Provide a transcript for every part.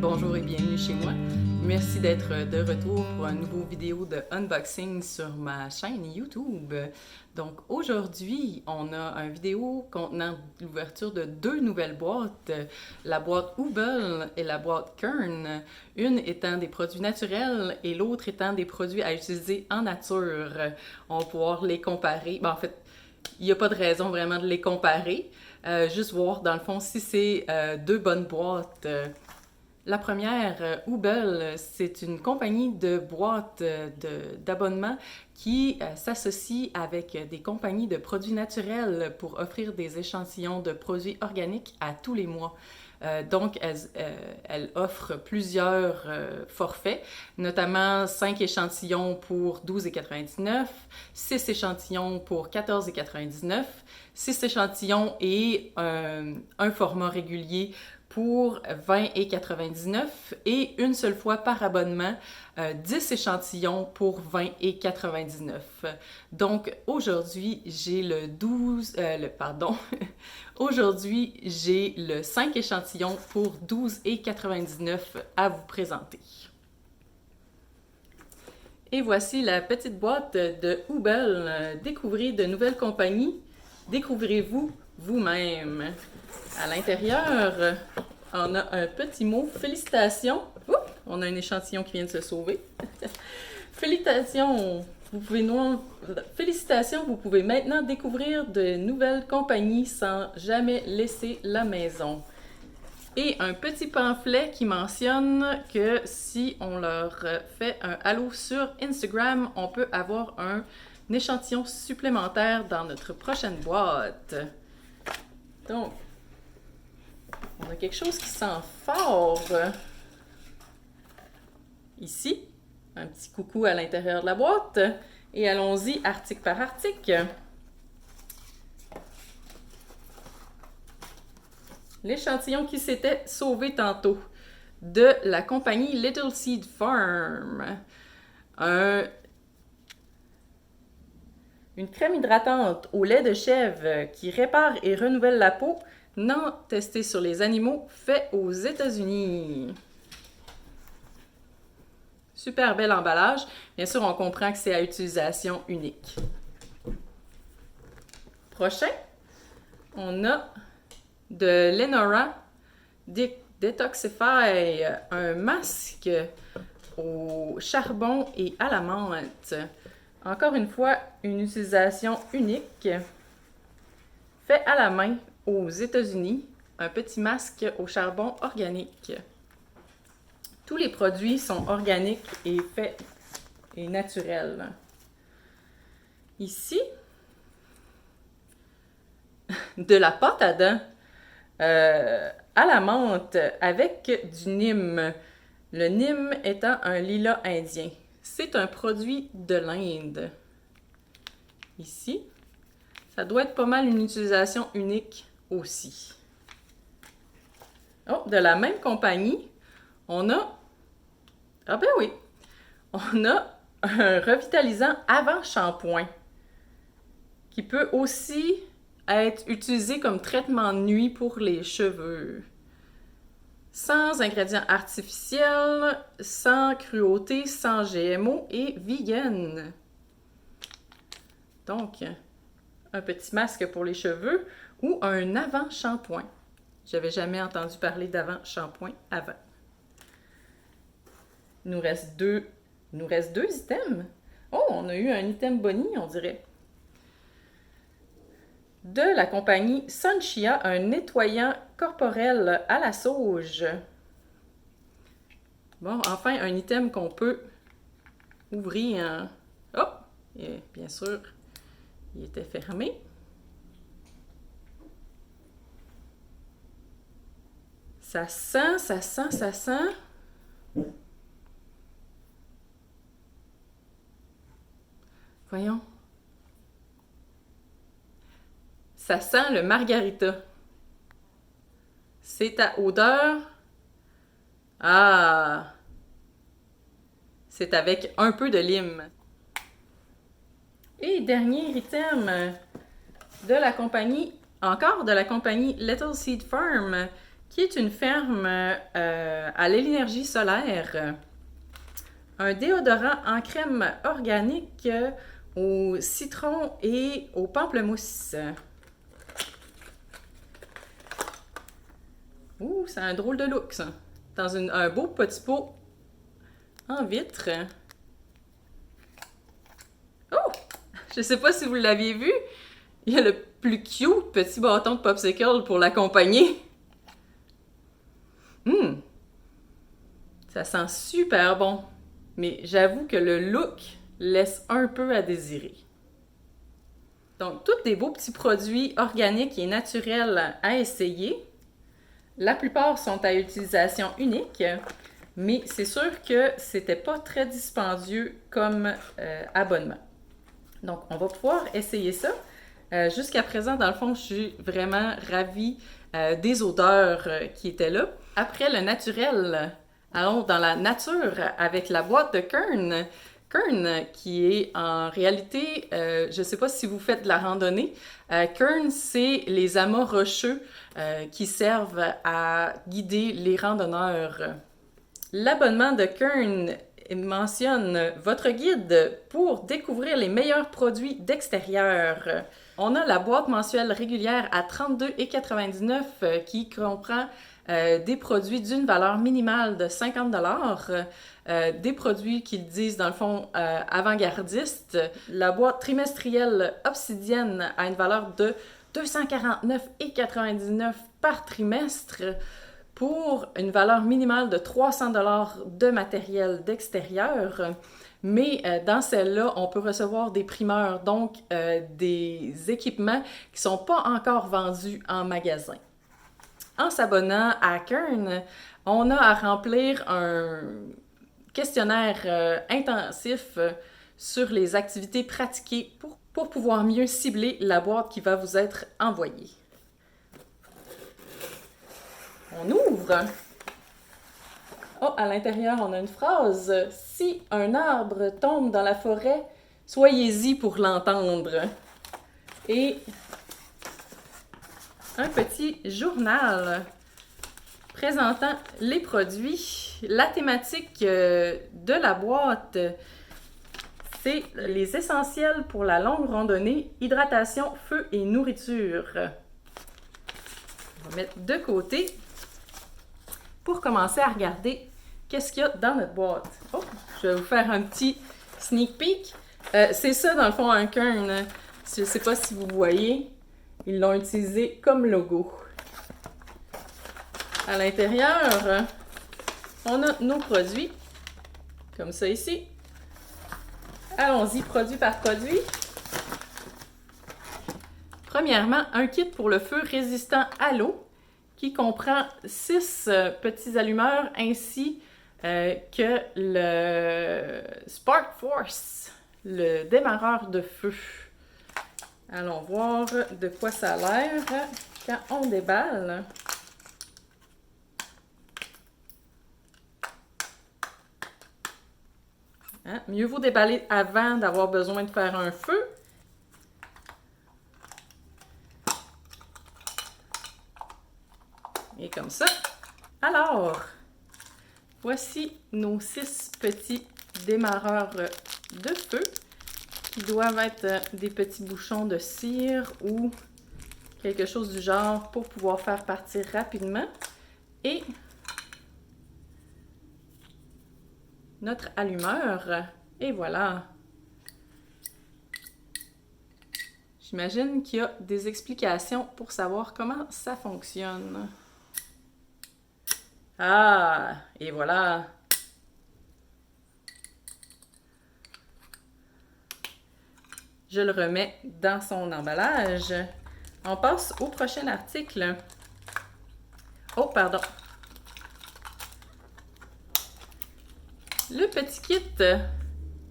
bonjour et bienvenue chez moi. Merci d'être de retour pour une nouvelle vidéo de unboxing sur ma chaîne YouTube. Donc aujourd'hui, on a une vidéo contenant l'ouverture de deux nouvelles boîtes, la boîte Hubel et la boîte Kern, une étant des produits naturels et l'autre étant des produits à utiliser en nature. On va pouvoir les comparer. En fait, il n'y a pas de raison vraiment de les comparer. Juste voir dans le fond si c'est deux bonnes boîtes. La première, Hubel, c'est une compagnie de boîtes d'abonnement qui s'associe avec des compagnies de produits naturels pour offrir des échantillons de produits organiques à tous les mois. Donc, elle offre plusieurs forfaits, notamment 5 échantillons pour 12,99 $, 6 échantillons pour 14,99 $, 6 échantillons et un format régulier pour 20,99 $ et une seule fois par abonnement, 10 échantillons pour 20,99 $. Donc aujourd'hui, j'ai aujourd'hui, j'ai le 5 échantillons pour 12,99 $ à vous présenter. Et voici la petite boîte de Hubel. Découvrez de nouvelles compagnies. Découvrez-vous vous-même. À l'intérieur, on a un petit mot « Félicitations ». Oups, on a un échantillon qui vient de se sauver. Félicitations, Félicitations, vous pouvez maintenant découvrir de nouvelles compagnies sans jamais laisser la maison. Et un petit pamphlet qui mentionne que si on leur fait un halo sur Instagram, on peut avoir un échantillon supplémentaire dans notre prochaine boîte. Donc, on a quelque chose qui sent fort. Ici, un petit coucou à l'intérieur de la boîte. Et allons-y article par article. L'échantillon qui s'était sauvé tantôt de la compagnie Little Seed Farm. Une crème hydratante au lait de chèvre qui répare et renouvelle la peau, non testée sur les animaux, fait aux États-Unis. Super bel emballage. Bien sûr, on comprend que c'est à utilisation unique. Prochain, on a de Lenora Detoxify, un masque au charbon et à la menthe. Encore une fois, une utilisation unique, fait à la main aux États-Unis, un petit masque au charbon organique. Tous les produits sont organiques et faits et naturels. Ici, de la pâte à dents à la menthe avec du Neem. Le Neem étant un lilas indien. C'est un produit de l'Inde. Ici, ça doit être pas mal une utilisation unique aussi. Oh, de la même compagnie, on a... Ah ben oui! On a un revitalisant avant shampoing qui peut aussi être utilisé comme traitement de nuit pour les cheveux. Sans ingrédients artificiels, sans cruauté, sans GMO et vegan. Donc, un petit masque pour les cheveux ou un avant-shampoing. J'avais jamais entendu parler d'avant-shampoing avant. Il nous reste deux items. Oh, on a eu un item boni, on dirait. De la compagnie Sunshia, un nettoyant corporel à la sauge. Bon, enfin, un item qu'on peut ouvrir. Oh! Et bien sûr, il était fermé. Ça sent, ça sent, ça sent. Voyons. Ça sent le margarita. C'est à odeur. Ah! C'est avec un peu de lime. Et dernier item de la compagnie, encore de la compagnie Little Seed Farm, qui est une ferme à l'énergie solaire. Un déodorant en crème organique au citron et au pamplemousse. Ouh, c'est un drôle de look, ça. Dans un beau petit pot en vitre. Oh! Je sais pas si vous l'aviez vu. Il y a le plus cute petit bâton de popsicle pour l'accompagner. Ça sent super bon. Mais j'avoue que le look laisse un peu à désirer. Donc, tous des beaux petits produits organiques et naturels à essayer. La plupart sont à utilisation unique, mais c'est sûr que c'était pas très dispendieux comme abonnement. Donc, on va pouvoir essayer ça. Jusqu'à présent, dans le fond, je suis vraiment ravie des odeurs qui étaient là. Après le naturel, allons dans la nature avec la boîte de Kern. Kern, qui est en réalité, je ne sais pas si vous faites de la randonnée, Kern, c'est les amas rocheux qui servent à guider les randonneurs. L'abonnement de Kern mentionne votre guide pour découvrir les meilleurs produits d'extérieur. On a la boîte mensuelle régulière à 32,99 qui comprend des produits d'une valeur minimale de 50 $, des produits qu'ils disent dans le fond avant-gardistes. La boîte trimestrielle obsidienne a une valeur de 249,99 par trimestre pour une valeur minimale de 300 $ de matériel d'extérieur. Mais dans celle-là, on peut recevoir des primeurs, donc des équipements qui ne sont pas encore vendus en magasin. En s'abonnant à Kern, on a à remplir un questionnaire intensif sur les activités pratiquées pour pouvoir mieux cibler la boîte qui va vous être envoyée. On ouvre. Oh, à l'intérieur, on a une phrase. « Si un arbre tombe dans la forêt, soyez-y pour l'entendre. » Et un petit journal présentant les produits. La thématique de la boîte, c'est les essentiels pour la longue randonnée, hydratation, feu et nourriture. On va mettre de côté pour commencer à regarder qu'est-ce qu'il y a dans notre boîte. Oh, je vais vous faire un petit sneak peek. C'est ça, dans le fond, un Kern. Je ne sais pas si vous voyez. Ils l'ont utilisé comme logo. À l'intérieur, on a nos produits, comme ça ici. Allons-y, produit par produit. Premièrement, un kit pour le feu résistant à l'eau qui comprend 6 petits allumeurs ainsi que le Spark Force, le démarreur de feu. Allons voir de quoi ça a l'air quand on déballe. Hein? Mieux vaut déballer avant d'avoir besoin de faire un feu. Et comme ça. Alors, voici nos 6 petits démarreurs de feu qui doivent être des petits bouchons de cire ou quelque chose du genre pour pouvoir faire partir rapidement. Et notre allumeur. Et voilà. J'imagine qu'il y a des explications pour savoir comment ça fonctionne. Ah, et voilà. Je le remets dans son emballage. On passe au prochain article. Oh, pardon. Le petit kit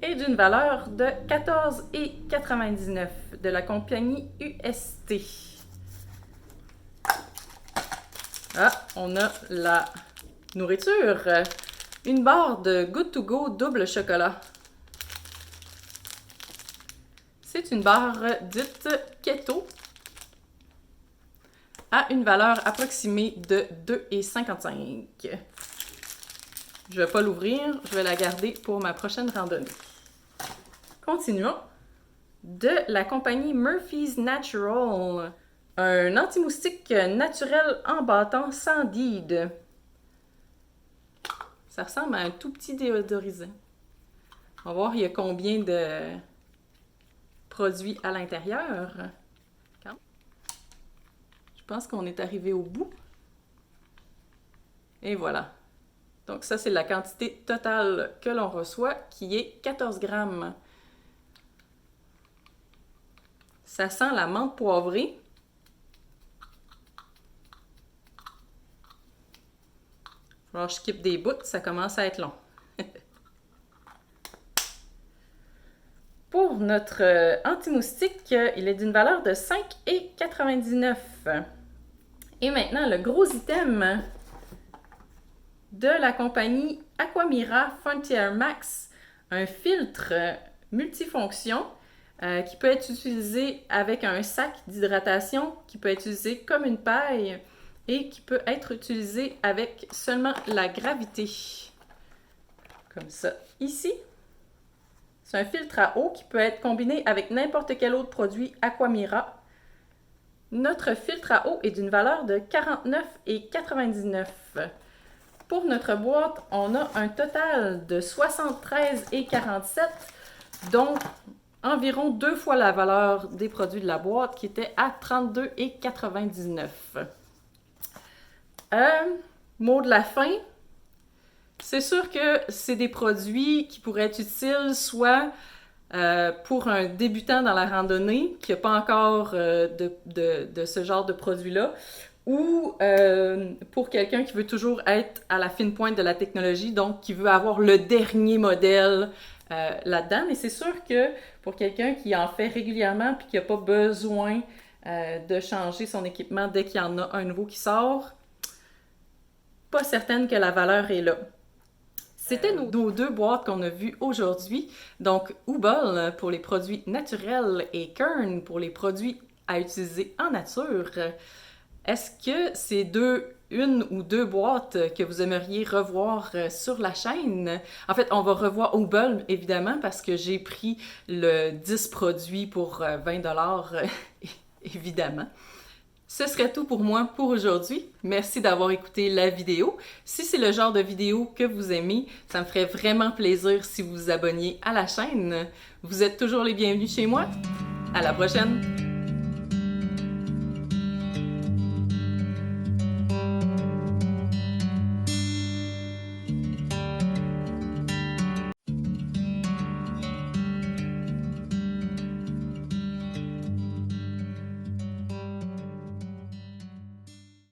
est d'une valeur de 14,99 de la compagnie UST. Ah, on a la nourriture. Une barre de Good to Go double chocolat. C'est une barre dite keto. à une valeur approximée de 2,55. Je ne vais pas l'ouvrir, je vais la garder pour ma prochaine randonnée. Continuons. De la compagnie Murphy's Natural, un anti-moustique naturel en bâton sans deed. Ça ressemble à un tout petit déodorisant. On va voir il y a combien de produits à l'intérieur. Je pense qu'on est arrivé au bout. Et voilà. Donc ça, c'est la quantité totale que l'on reçoit, qui est 14 grammes. Ça sent la menthe poivrée. Alors, je skip des bouts, ça commence à être long. Pour notre anti-moustique, il est d'une valeur de 5,99. Et maintenant, le gros item de la compagnie Aquamira Frontier Max, un filtre multifonction qui peut être utilisé avec un sac d'hydratation, qui peut être utilisé comme une paille et qui peut être utilisé avec seulement la gravité. Comme ça, ici. C'est un filtre à eau qui peut être combiné avec n'importe quel autre produit Aquamira. Notre filtre à eau est d'une valeur de 49,99. Pour notre boîte, on a un total de 73,47, donc environ 2 fois la valeur des produits de la boîte qui était à 32,99. Mot de la fin. C'est sûr que c'est des produits qui pourraient être utiles soit pour un débutant dans la randonnée qui n'a pas encore de ce genre de produit-là, ou pour quelqu'un qui veut toujours être à la fine pointe de la technologie, donc qui veut avoir le dernier modèle là-dedans. Mais c'est sûr que pour quelqu'un qui en fait régulièrement et qui n'a pas besoin de changer son équipement dès qu'il y en a un nouveau qui sort, pas certaine que la valeur est là. C'était nos 2 boîtes qu'on a vues aujourd'hui. Donc, Hubble pour les produits naturels et Kern pour les produits à utiliser en nature. Est-ce que c'est une ou deux boîtes que vous aimeriez revoir sur la chaîne? En fait, on va revoir Hubble, évidemment, parce que j'ai pris le 10 produits pour 20$, évidemment. Ce serait tout pour moi pour aujourd'hui. Merci d'avoir écouté la vidéo. Si c'est le genre de vidéo que vous aimez, ça me ferait vraiment plaisir si vous vous abonniez à la chaîne. Vous êtes toujours les bienvenus chez moi. À la prochaine!